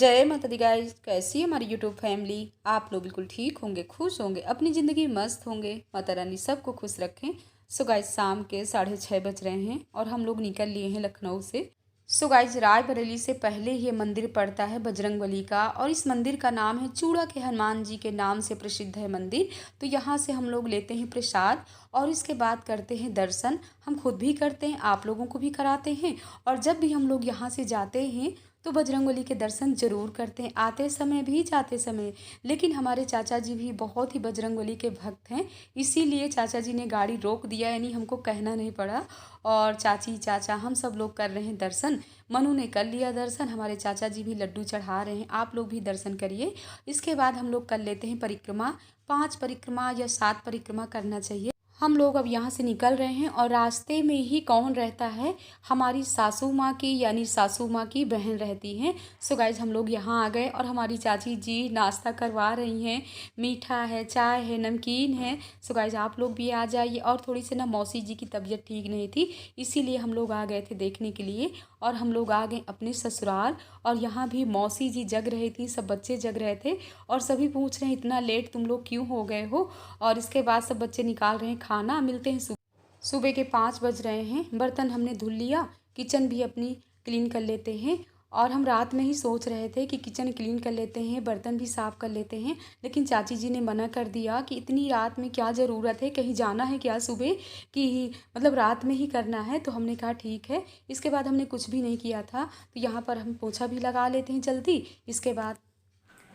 जय माता दी गाइस, कैसी है हमारी यूट्यूब फैमिली। आप लोग बिल्कुल ठीक होंगे, खुश होंगे, अपनी ज़िंदगी मस्त होंगे। माता रानी सबको खुश रखें। सो गाइस, शाम के 6:30 बज रहे हैं और हम लोग निकल लिए हैं लखनऊ से। सो गाइस, रायबरेली से पहले ये मंदिर पड़ता है बजरंगबली का, और इस मंदिर का नाम है चूड़ा के हनुमान जी के नाम से प्रसिद्ध है मंदिर। तो यहाँ से हम लोग लेते हैं प्रसाद और इसके बाद करते हैं दर्शन। हम खुद भी करते हैं, आप लोगों को भी कराते हैं। और जब भी हम लोग यहाँ से जाते हैं तो बजरंगबली के दर्शन जरूर करते हैं, आते समय भी जाते समय। लेकिन हमारे चाचा जी भी बहुत ही बजरंगबली के भक्त हैं, इसीलिए चाचा जी ने गाड़ी रोक दिया, यानी हमको कहना नहीं पड़ा। और चाची चाचा हम सब लोग कर रहे हैं दर्शन। मनु ने कर लिया दर्शन, हमारे चाचा जी भी लड्डू चढ़ा रहे हैं। आप लोग भी दर्शन करिए। इसके बाद हम लोग कर लेते हैं परिक्रमा। 5 परिक्रमा या 7 परिक्रमा करना चाहिए। हम लोग अब यहाँ से निकल रहे हैं और रास्ते में ही कौन रहता है, हमारी सासू माँ की, यानी सासू माँ की बहन रहती हैं। सो गाइज, हम लोग यहाँ आ गए और हमारी चाची जी नाश्ता करवा रही हैं। मीठा है, चाय है, नमकीन है। सो गाइज, आप लोग भी आ जाइए। और थोड़ी सी ना मौसी जी की तबीयत ठीक नहीं थी, इसीलिए हम लोग आ गए थे देखने के लिए। और हम लोग आ गए अपने ससुराल, और यहाँ भी मौसी जी जग रही थी, सब बच्चे जग रहे थे और सभी पूछ रहे हैं इतना लेट तुम लोग क्यों हो गए हो। और इसके बाद सब बच्चे निकाल रहे हैं खाना। मिलते हैं सुबह के 5 बज रहे हैं। बर्तन हमने धुल लिया, किचन भी अपनी क्लीन कर लेते हैं। और हम रात में ही सोच रहे थे कि किचन क्लीन कर लेते हैं, बर्तन भी साफ़ कर लेते हैं, लेकिन चाची जी ने मना कर दिया कि इतनी रात में क्या ज़रूरत है, कहीं जाना है क्या सुबह, कि मतलब रात में ही करना है। तो हमने कहा ठीक है। इसके बाद हमने कुछ भी नहीं किया था, तो यहाँ पर हम पोछा भी लगा लेते हैं जल्दी। इसके बाद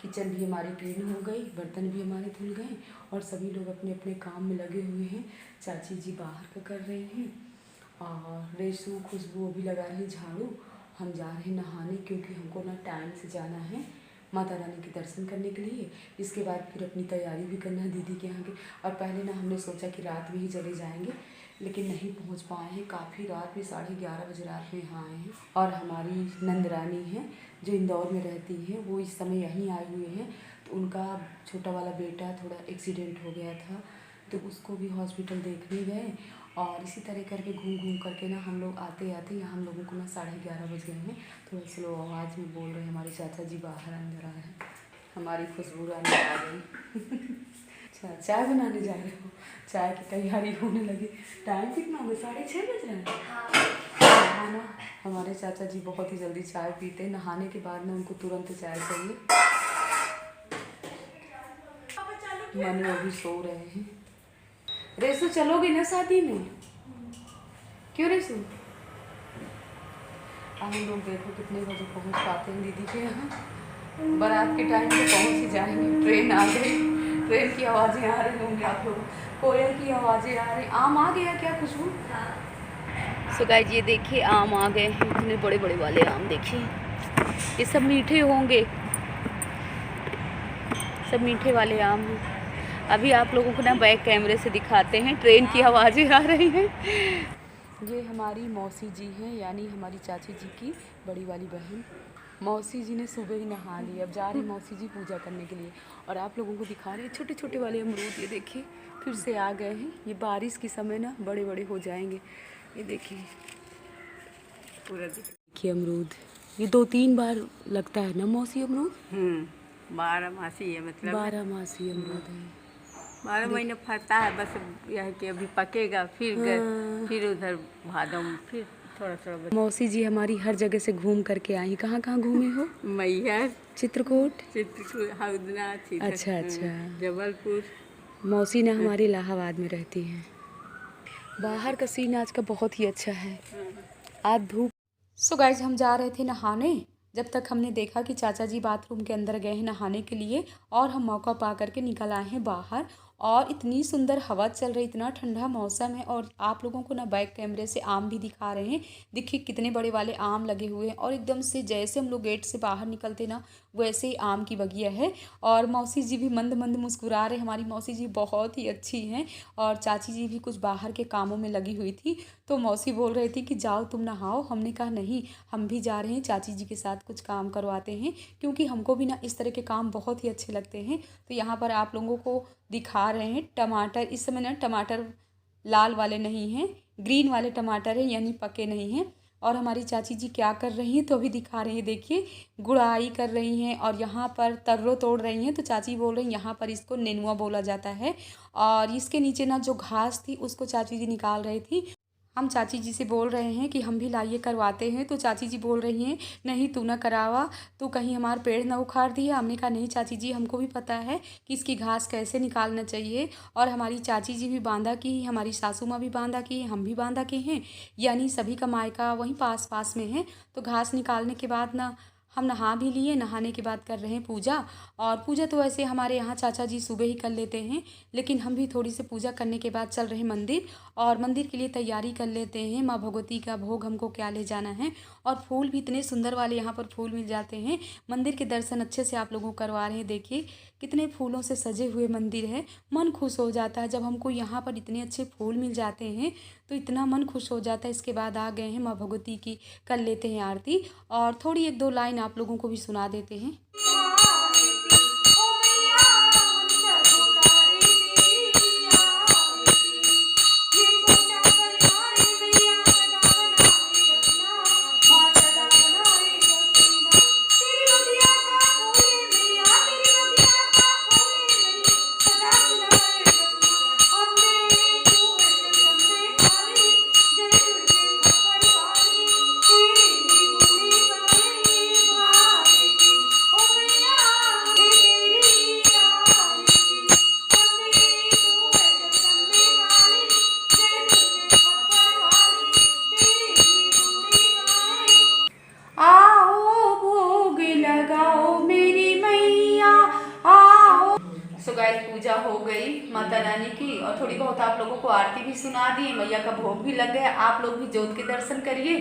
किचन भी हमारी क्लीन हो गई, बर्तन भी हमारे धुल गए और सभी लोग अपने अपने काम में लगे हुए हैं। चाची जी बाहर का कर रही हैं और रेशू खुशबू भी लगा रही झाड़ू। हम जा रहे हैं नहाने, क्योंकि हमको ना टाइम से जाना है माता रानी के दर्शन करने के लिए। इसके बाद फिर अपनी तैयारी भी करना है दीदी के यहाँ की। और पहले ना हमने सोचा कि रात में ही चले जाएंगे, लेकिन नहीं पहुँच पाए हैं। काफ़ी रात में 11:30 बजे रात में यहाँ आए हैं। और हमारी नंदरानी है जो इंदौर में रहती है, वो इस समय यहीं आए हुए हैं। तो उनका छोटा वाला बेटा थोड़ा एक्सीडेंट हो गया था, तो उसको भी हॉस्पिटल देखने गए। और इसी तरह करके घूम घूम करके ना हम लोग आते आते यहाँ हम लोगों को ना 11:30 बज गए हैं। थोड़ा स्लो आवाज़ में बोल रहे हैं। हमारे चाचा जी बाहर अंदर आ रहे हैं। हमारी खुशबू रानी आ गई। अच्छा, चाय बनाने जा रहे हो? चाय की तैयारी होने लगी। टाइम कितना हो गया? 6:30 बज रहे हैं। हाँ ना, हमारे चाचा जी बहुत ही जल्दी चाय पीते हैं। नहाने के बाद ना उनको तुरंत चाय चाहिए। मनु अभी सो रहे हैं। रेसू चलोगी ना शादी में? क्यों रेसू? हम लोग देखो कितने बजे पहुंच पाते हैं दीदी के यहाँ। बारात के टाइम पे पहुंच ही जाएंगे। ट्रेन आ गई, ट्रेन की आवाज़ें आ रही होंगी आप लोग, कोयल की आवाज़ें आ रही। आम आ गया क्या खुशबू? सो गाइस, ये देखिए आम आ गए हैं, इतने बड़े बड़े वाले आम देखिए। ये सब मीठे होंगे, सब मीठे वाले आम हैं। अभी आप लोगों को ना बैक कैमरे से दिखाते हैं, ट्रेन की आवाज़ें आ रही हैं। ये हमारी मौसी जी हैं, यानी हमारी चाची जी की बड़ी वाली बहन। मौसी जी ने सुबह ही नहा ली, अब जा रही मौसी जी पूजा करने के लिए। और आप लोगों को दिखा रहे हैं छोटे छोटे वाले अमरूद। ये देखिए फिर से आ गए हैं। ये बारिश के समय ना बड़े बड़े हो जाएंगे। ये देखिए पूरा देखिए अमरूद। ये 2-3 बार लगता है ना मौसी अमरूद? 12 मासी है, मतलब 12 मासी अमरूद है। 12 महीने फलता है। बस यह है कि अभी पकेगा, फिर उधर भादों में फिर थोड़ा थोड़ा। मौसी जी हमारी हर जगह से घूम करके आई। कहाँ कहाँ घूमे हो? मैहर, चित्रकूट, हौदना, अच्छा अच्छा। जबलपुर। मौसी ने हमारी इलाहाबाद में रहती हैं। बाहर का सीन आज का बहुत ही अच्छा है, आज धूप। सो गाइज, हम जा रहे थे नहाने, जब तक हमने देखा कि चाचा जी बाथरूम के अंदर गए हैं नहाने के लिए, और हम मौका पा करके निकल आए हैं बाहर। और इतनी सुंदर हवा चल रही, इतना ठंडा मौसम है। और आप लोगों को ना बैक कैमरे से आम भी दिखा रहे हैं। देखिए कितने बड़े वाले आम लगे हुए हैं, और एकदम से जैसे हम लोग गेट से बाहर निकलते ना, वैसे ही आम की बगिया है। और मौसी जी भी मंद मंद मुस्कुरा रहे। हमारी मौसी जी बहुत ही अच्छी हैं। और चाची जी भी कुछ बाहर के कामों में लगी हुई थी, तो मौसी बोल रही थी कि जाओ तुम नहाओ। हमने कहा नहीं, हम भी जा रहे हैं, चाची जी के साथ कुछ काम करवाते हैं, क्योंकि हमको भी ना इस तरह के काम बहुत ही अच्छे लगते हैं। तो यहाँ पर आप लोगों को दिखा रहे हैं टमाटर। इस समय ना टमाटर लाल वाले नहीं हैं, ग्रीन वाले टमाटर हैं, यानी पके नहीं हैं। और हमारी चाची जी क्या कर रही हैं तो अभी दिखा रही हैं। देखिए गुड़ाई कर रही हैं और यहाँ पर तर्रो तोड़ रही हैं। तो चाची बोल रही हैं यहाँ पर इसको नेनुआ बोला जाता है। और इसके नीचे ना जो घास थी उसको चाची जी निकाल रही थी। हम चाची जी से बोल रहे हैं कि हम भी लाइए करवाते हैं। तो चाची जी बोल रही हैं नहीं तू ना करावा, तो कहीं हमारा पेड़ ना उखाड़ दिए। हमने कहा नहीं चाची जी, हमको भी पता है कि इसकी घास कैसे निकालना चाहिए। और हमारी चाची जी भी बांदा की, हमारी सासू माँ भी बांदा की, हम भी बांदा के हैं, यानी सभी का मायका वहीं पास पास में है। तो घास निकालने के बाद ना हम नहा भी लिए। नहाने के बाद कर रहे हैं पूजा। और पूजा तो वैसे हमारे यहाँ चाचा जी सुबह ही कर लेते हैं, लेकिन हम भी थोड़ी सी पूजा करने के बाद चल रहे हैं मंदिर। और मंदिर के लिए तैयारी कर लेते हैं। माँ भगवती का भोग हमको क्या ले जाना है। और फूल भी इतने सुंदर वाले यहाँ पर फूल मिल जाते हैं। मंदिर के दर्शन अच्छे से आप लोगों को करवा रहे हैं। देखिए कितने फूलों से सजे हुए मंदिर है। मन खुश हो जाता है जब हमको यहाँ पर इतने अच्छे फूल मिल जाते हैं, तो इतना मन खुश हो जाता है। इसके बाद आ गए हैं माँ भगवती की, कर लेते हैं आरती। और थोड़ी एक दो लाइन आप लोगों को भी सुना देते हैं। सो गाइस पूजा हो गई माता रानी की, और थोड़ी बहुत आप लोगों को आरती भी सुना दी। मैया का भोग भी लग गया। आप लोग भी जोत के दर्शन करिए।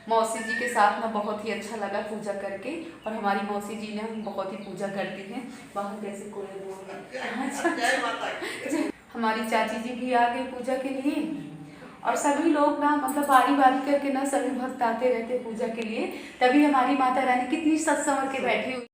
मौसी जी के साथ ना बहुत ही अच्छा लगा पूजा करके। और हमारी मौसी जी ने बहुत ही पूजा करती हैं। बाहर कैसे कोई हमारी चाची जी भी आ गई पूजा के लिए। और सभी लोग ना मतलब बारी बारी करके ना सभी भक्त आते रहते पूजा के लिए। तभी हमारी माता रानी कितनी सज संवर के बैठी हुई।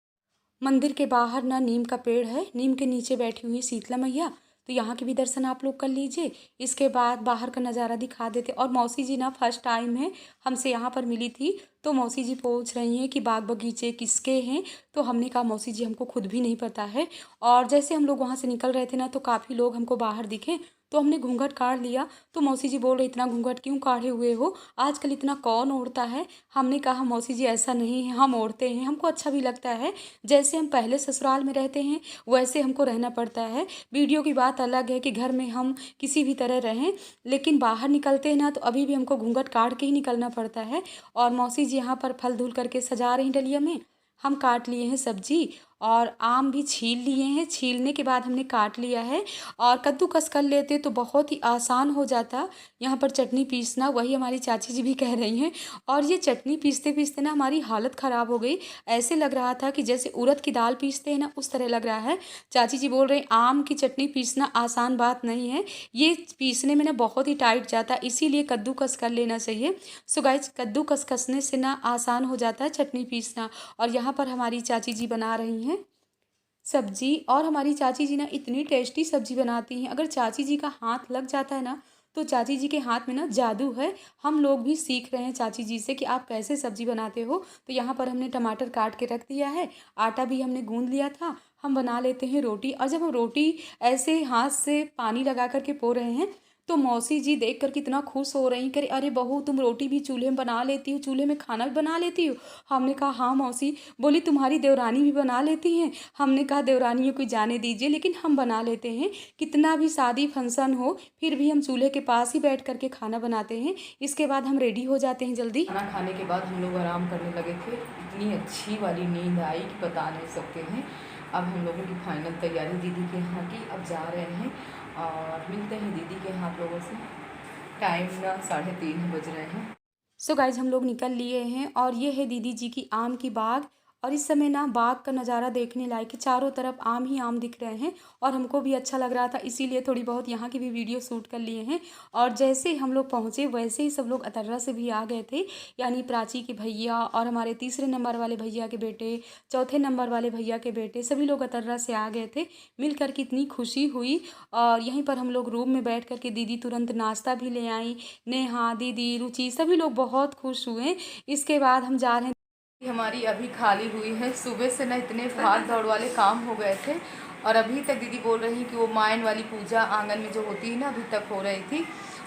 मंदिर के बाहर ना नीम का पेड़ है, नीम के नीचे बैठी हुई शीतला मैया। तो यहाँ के भी दर्शन आप लोग कर लीजिए। इसके बाद बाहर का नज़ारा दिखा देते। और मौसी जी ना फर्स्ट टाइम है हमसे यहाँ पर मिली थी। तो मौसी जी पूछ रही हैं कि बाग बगीचे किसके हैं। तो हमने कहा मौसी जी हमको खुद भी नहीं पता है। और जैसे हम लोग वहाँ से निकल रहे थे ना, तो काफ़ी लोग हमको बाहर दिखे। तो हमने घूंघट काढ़ लिया। तो मौसी जी बोल रहे इतना घूंघट क्यों काढ़े हुए हो, आजकल इतना कौन ओढ़ता है। हमने कहा मौसी जी ऐसा नहीं है, हम ओढ़ते हैं, हमको अच्छा भी लगता है। जैसे हम पहले ससुराल में रहते हैं वैसे हमको रहना पड़ता है। वीडियो की बात अलग है कि घर में हम किसी भी तरह रहें, लेकिन बाहर निकलते हैं ना तो अभी भी हमको घूंघट काढ़ के ही निकलना पड़ता है। और मौसी जी यहाँ पर फल धूल करके सजा रही डलिया में। हम काट लिए हैं सब्जी और आम भी छील लिए हैं। छीलने के बाद हमने काट लिया है। और कद्दूकस कर लेते तो बहुत ही आसान हो जाता यहाँ पर चटनी पीसना। वही हमारी चाची जी भी कह रही हैं। और ये चटनी पीसते पीसते ना हमारी हालत ख़राब हो गई। ऐसे लग रहा था कि जैसे उड़द की दाल पीसते हैं ना, उस तरह लग रहा है। चाची जी बोल रहे हैं आम की चटनी पीसना आसान बात नहीं है, ये पीसने में ना बहुत ही टाइट जाता है, इसीलिए कद्दूकस कर लेना चाहिए। सो गाइस कद्दूकस कसने से ना आसान हो जाता है चटनी पीसना। और यहाँ पर हमारी चाची जी बना रही हैं सब्जी। और हमारी चाची जी ना इतनी टेस्टी सब्जी बनाती हैं। अगर चाची जी का हाथ लग जाता है ना, तो चाची जी के हाथ में ना जादू है। हम लोग भी सीख रहे हैं चाची जी से कि आप कैसे सब्जी बनाते हो। तो यहाँ पर हमने टमाटर काट के रख दिया है, आटा भी हमने गूंद लिया था। हम बना लेते हैं रोटी। और जब हम रोटी ऐसे हाथ से पानी लगा करके पो रहे हैं, तो मौसी जी देख कर कितना खुश हो रही, करे अरे बहू तुम रोटी भी चूल्हे में बना लेती हो, चूल्हे में खाना भी बना लेती हो। हमने कहा हाँ मौसी। बोली तुम्हारी देवरानी भी बना लेती हैं। हमने कहा देवरानियों को जाने दीजिए, लेकिन हम बना लेते हैं। कितना भी शादी फंक्शन हो फिर भी हम चूल्हे के पास ही बैठ करके खाना बनाते हैं। इसके बाद हम रेडी हो जाते हैं जल्दी। खाना खाने के बाद हम लोग आराम करने लगे थे। इतनी अच्छी वाली नींद आई कि बता नहीं सकते हैं। अब हम लोगों की फाइनल तैयारी दीदी के यहाँ की, अब जा रहे हैं और मिलते हैं दीदी के यहाँ आप लोगों से। टाइम ना 3:30 बज रहे हैं। सो गाइज हम लोग निकल लिए हैं। और ये है दीदी जी की आम की बाग। और इस समय ना बाग का नज़ारा देखने लायक है, चारों तरफ आम ही आम दिख रहे हैं और हमको भी अच्छा लग रहा था, इसीलिए थोड़ी बहुत यहाँ की भी वीडियो शूट कर लिए हैं। और जैसे ही हम लोग पहुँचे वैसे ही सब लोग अतर्रा से भी आ गए थे, यानी प्राची के भैया और हमारे तीसरे नंबर वाले भैया के बेटे, चौथे नंबर वाले भैया के बेटे, सभी लोग अतर्रा से आ गए थे। मिल कर के इतनी खुशी हुई। और यहीं पर हम लोग रूम में बैठ कर के दीदी तुरंत नाश्ता भी ले आई, नेहा दीदी रुचि सभी लोग बहुत खुश हुए। इसके बाद हम जा रहे हैं, हमारी अभी खाली हुई है। सुबह से ना इतने भाग दौड़ वाले काम हो गए थे और अभी तक दीदी बोल रही कि वो मायन वाली पूजा आंगन में जो होती है ना अभी तक हो रही थी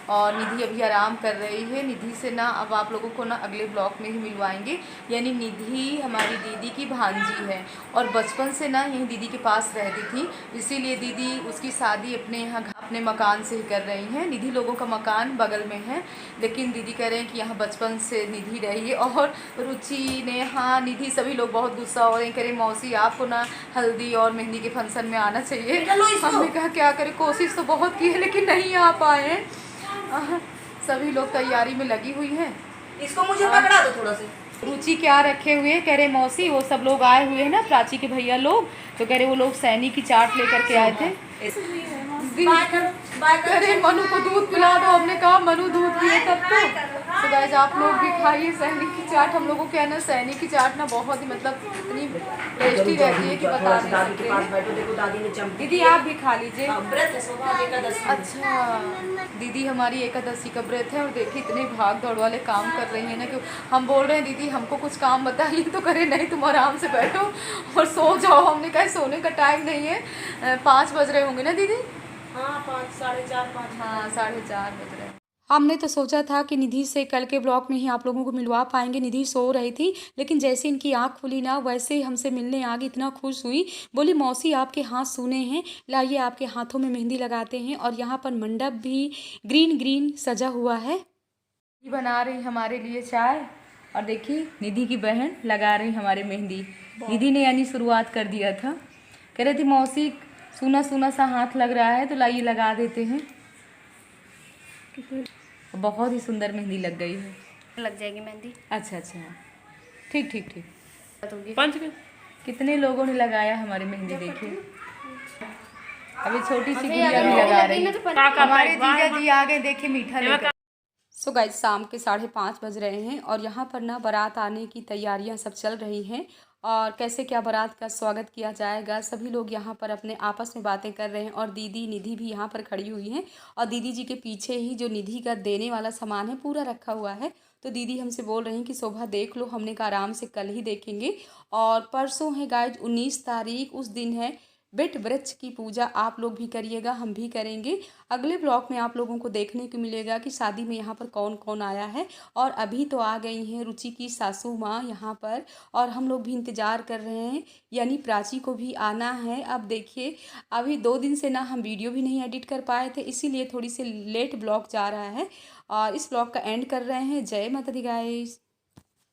और निधि अभी आराम कर रही है। निधि से ना अब आप लोगों को ना अगले ब्लॉग में ही मिलवाएंगे। यानी निधि हमारी दीदी की भांजी है और बचपन से ना यहीं दीदी के पास रहती थी, इसीलिए दीदी उसकी शादी अपने यहाँ अपने मकान से ही कर रही हैं। निधि लोगों का मकान बगल में है, लेकिन दीदी कह रहे हैं कि यहाँ बचपन से निधि रही है। और रुचि नेहा निधि सभी लोग बहुत गुस्सा हो रहे हैं, कह रहे मौसी आपको ना हल्दी और मेहंदी के फंक्शन में आना चाहिए। हमने कहा क्या करें, कोशिश तो बहुत की है लेकिन नहीं आ पाए हैं। सभी लोग तैयारी में लगी हुई हैं। इसको मुझे पकड़ा दो थोड़ा सा। रुचि क्या रखे हुए हैं, कह रहे मौसी वो सब लोग आए हुए हैं ना प्राची के भैया लोग, तो कह रहे वो लोग सैनी की चाट लेकर के आए थे। कह रहे मनु को दूध पिला दो, हमने कहा मनु दूध पिए तब तो गाइस आप लोग भी खाइए सैनी की चाट। हम लोगों के है ना सैनी की चाट ना बहुत ही मतलब इतनी टेस्टी रहती है कि बता नहीं सकते। दीदी आप भी खा लीजिए। अच्छा दीदी हमारी एकादशी का व्रत है और देखिए इतने भाग दौड़ वाले काम कर रही है ना कि हम बोल रहे हैं दीदी हमको कुछ काम बताइए, तो करे नहीं तुम आराम से बैठो और सो जाओ। हमने कहा सोने का टाइम नहीं है, 5 बज रहे होंगे ना दीदी? हाँ 5 साढ़े 4 5। हाँ 4:30 बज रहे हैं। हमने तो सोचा था कि निधि से कल के ब्लॉग में ही आप लोगों को मिलवा पाएंगे, निधि सो रही थी, लेकिन जैसे इनकी आंख खुली ना वैसे ही हमसे मिलने आ गई, इतना खुश हुई। बोली मौसी आपके हाथ सूने हैं, लाइए आपके हाथों में मेहंदी लगाते हैं। और यहाँ पर मंडप भी ग्रीन ग्रीन सजा हुआ है। बना रही हमारे लिए चाय और देखिए निधि की बहन लगा रही हमारे मेहंदी। निधि ने यानी शुरुआत कर दिया था, कह रही थी मौसी सूना सूना सा हाथ लग रहा है तो लाइए लगा देते हैं। बहुत ही सुंदर मेहंदी लग गई है। लग जाएगी मेहंदी। अच्छा अच्छा ठीक ठीक ठीक। पंच कितने लोगों ने लगाया हमारी मेहंदी, देखिए अभी छोटी सी गुड़िया भी लगा रही है। हमारे जीजा जी आ गए, देखिए मीठा लेकर। सो गाइस शाम के 5:30 बज रहे हैं और यहाँ पर ना बारात आने की तैयारियां सब चल रही हैं और कैसे क्या बारात का स्वागत किया जाएगा, सभी लोग यहाँ पर अपने आपस में बातें कर रहे हैं। और दीदी निधि भी यहाँ पर खड़ी हुई हैं और दीदी जी के पीछे ही जो निधि का देने वाला सामान है पूरा रखा हुआ है। तो दीदी हमसे बोल रही हैं कि शोभा देख लो, हमने कहा आराम से कल ही देखेंगे। और परसों है गाइज 19 तारीख, उस दिन है बेट वृक्ष की पूजा, आप लोग भी करिएगा हम भी करेंगे। अगले ब्लॉग में आप लोगों को देखने को मिलेगा कि शादी में यहाँ पर कौन कौन आया है। और अभी तो आ गई हैं रुचि की सासू माँ यहाँ पर और हम लोग भी इंतज़ार कर रहे हैं, यानी प्राची को भी आना है। अब देखिए अभी 2 दिन से ना हम वीडियो भी नहीं एडिट कर पाए थे, इसीलिए थोड़ी सी लेट ब्लॉग जा रहा है और इस ब्लॉग का एंड कर रहे हैं। जय माता दी गाइस।